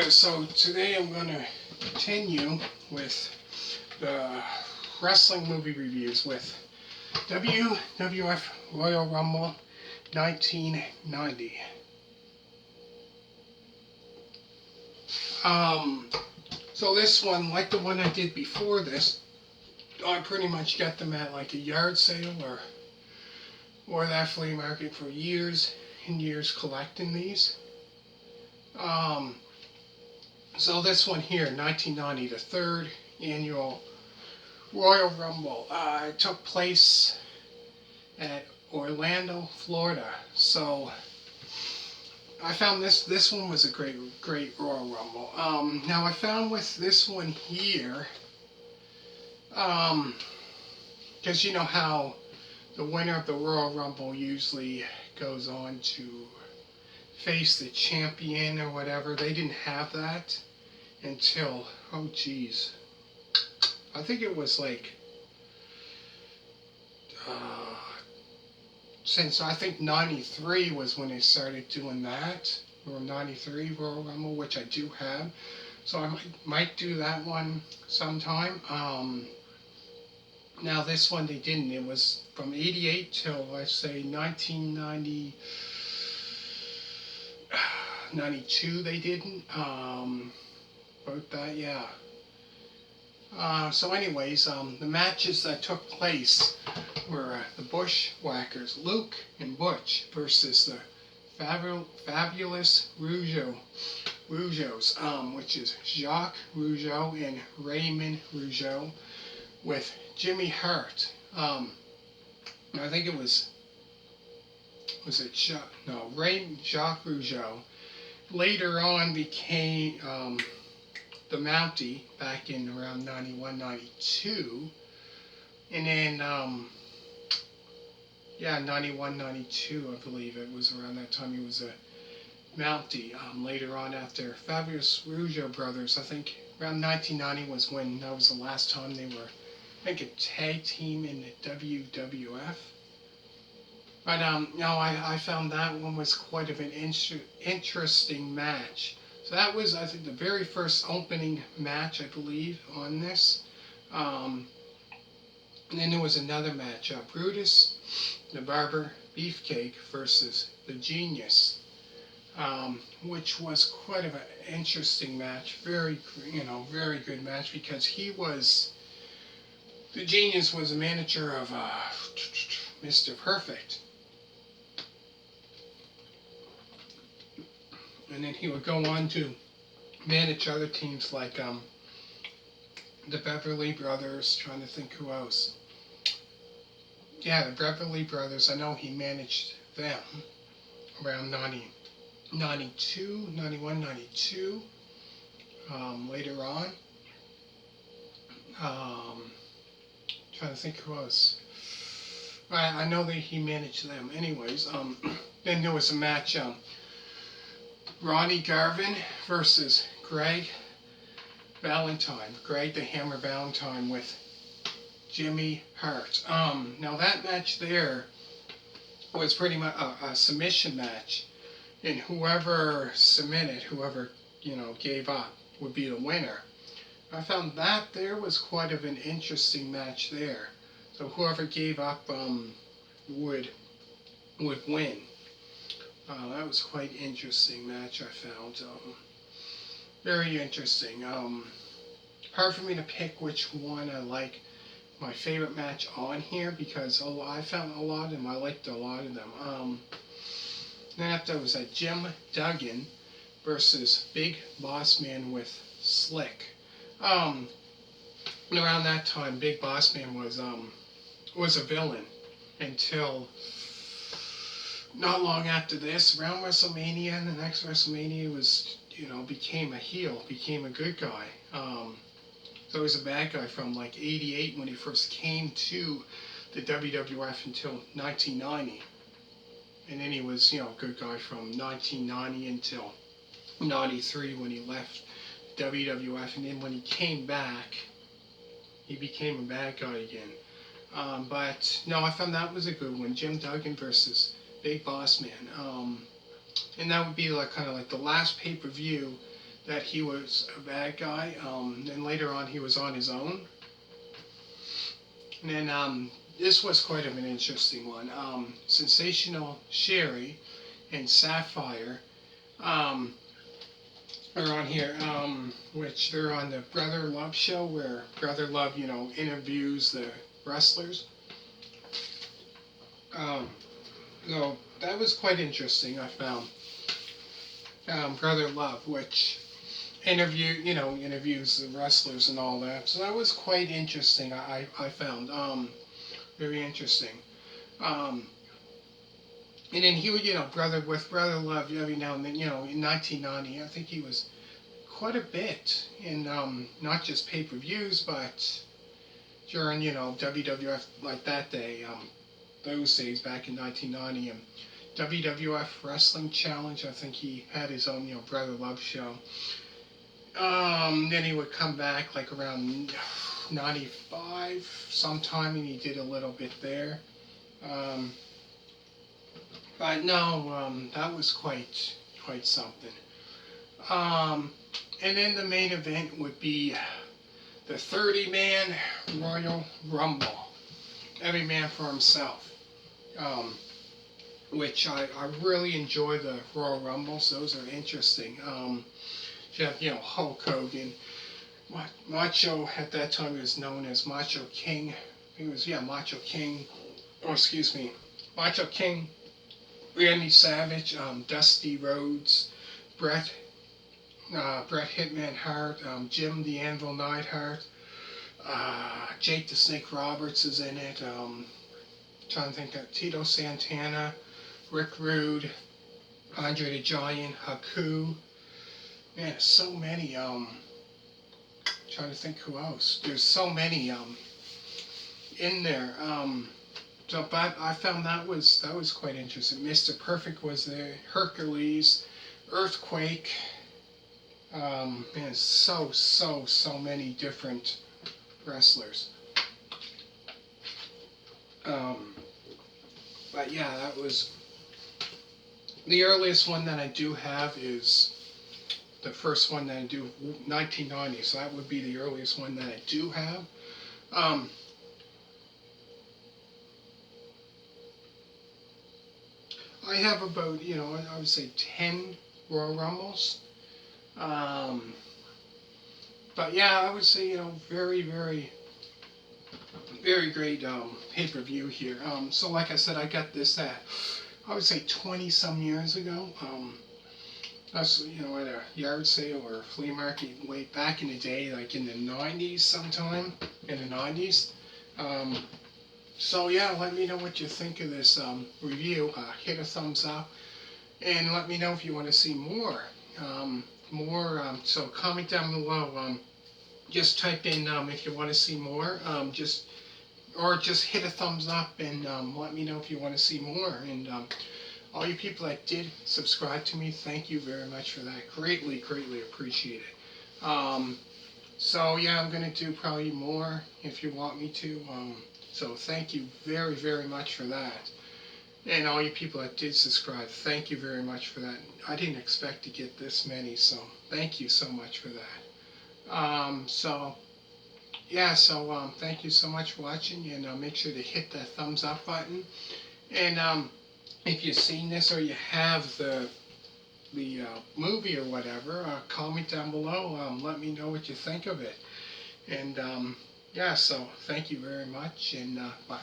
So today I'm going to continue with the wrestling movie reviews with WWF Royal Rumble 1990. So this one, like the one I did before this, I pretty much got them at like a yard sale or that flea market for years and years collecting these. So this one here, 1990, the third annual Royal Rumble. It took place at Orlando, Florida. So I found this one was a great Royal Rumble. Now I found with this one here, because you know how the winner of the Royal Rumble usually goes on to face the champion or whatever. They didn't have that until, oh geez, I think it was like since I think 93 was when they started doing that, or 93 Royal Rumble, which I do have. So I might do that one sometime. Now this one they didn't. It was from 88 till, let's say, 1990, 92 they didn't. About that, yeah. So anyways, the matches that took place were the Bushwhackers, Luke and Butch, versus the Fabulous Rougeaus, which is Jacques Rougeau and Raymond Rougeau, with Jimmy Hart. I think it was it Jacques Rougeau. Later on became the Mountie back in around 91, 92. And then, 91, 92, I believe it was around that time he was a Mountie. Later on, after Fabulous Rougeau brothers, I think around 1990 was when that was the last time they were, I think, a tag team in the WWF. But no, I found that one was quite of an interesting match. So that was, I think, the very first opening match, I believe, on this. And then there was another match, Brutus the Barber Beefcake versus the Genius, which was quite of an interesting match. Very good match, because the Genius was a manager of Mr. Perfect. And then he would go on to manage other teams like the Beverly Brothers, trying to think who else. Yeah, the Beverly Brothers, I know he managed them around 92, 91, 92, later on. Trying to think who else. I know that he managed them. Anyways, then there was a match, Ronnie Garvin versus Greg Valentine. Greg the Hammer Valentine with Jimmy Hart. Now that match there was pretty much a submission match, and whoever submitted, whoever gave up, would be the winner. I found that there was quite of an interesting match there. So whoever gave up would win. That was quite interesting match, I found. Very interesting. Hard for me to pick which one I like my favorite match on here, because I found a lot of them. I liked a lot of them. Then after that was Jim Duggan versus Big Boss Man with Slick. And around that time, Big Boss Man was a villain until not long after this, around WrestleMania, and the next WrestleMania was, became a heel, became a good guy. So he was a bad guy from like 88 when he first came to the WWF until 1990. And then he was, a good guy from 1990 until 93 when he left WWF. And then when he came back, he became a bad guy again. But no, I found that was a good one. Jim Duggan versus Big Boss Man. And that would be like kind of like the last pay-per-view that he was a bad guy. And later on, he was on his own. And then this was quite of an interesting one. Sensational Sherry and Sapphire um, are on here, which they're on the Brother Love show, where Brother Love, interviews the wrestlers. Um, so that was quite interesting. I found Brother Love, which interviews the wrestlers and all that. So that was quite interesting. I found very interesting. Um, and then he would, Brother Love every now and then, in 1990, I think he was quite a bit in not just pay-per-views, but during, WWF, like that day, those days back in 1990, and WWF Wrestling Challenge, I think he had his own, Brother Love show. Then he would come back like around 95 sometime, and he did a little bit there. But no, that was quite something. And then the main event would be the 30-man Royal Rumble. Every man for himself. Which I really enjoy the Royal Rumbles. Those are interesting. You have, Hulk Hogan. Macho, at that time, he was known as Macho King. He was, Macho King. Oh, excuse me. Macho King. Randy Savage, Dusty Rhodes, Bret Hitman Hart, Jim the Anvil Neidhart, Jake the Snake Roberts is in it. Trying to think of Tito Santana, Rick Rude, Andre the Giant, Haku. Man, so many. Trying to think who else. There's so many in there. But I found that was quite interesting. Mr. Perfect was there. Hercules, Earthquake. Man, so many different wrestlers. But yeah, that was the earliest one that I do have is the first one that I do, 1990. So that would be the earliest one that I do have. I have about, I would say 10 Royal Rumbles. But yeah, I would say, very, very, very great pay-per-view here. So like I said, I got this at, I would say 20 some years ago. That's, at a yard sale or a flea market way back in the day, like in the 90s sometime, in the 90s. So yeah, let me know what you think of this review. Hit a thumbs up, and let me know if you want to see more. So comment down below. Just type in if you want to see more. Just hit a thumbs up and let me know if you want to see more. And all you people that did subscribe to me, thank you very much for that. Greatly, greatly appreciate it. So yeah, I'm gonna do probably more if you want me to. So thank you very, very much for that. And all you people that did subscribe, thank you very much for that. I didn't expect to get this many, so thank you so much for that. So thank you so much for watching, and make sure to hit that thumbs up button. And if you've seen this or you have the movie or whatever, comment down below. Let me know what you think of it. And so thank you very much, and bye.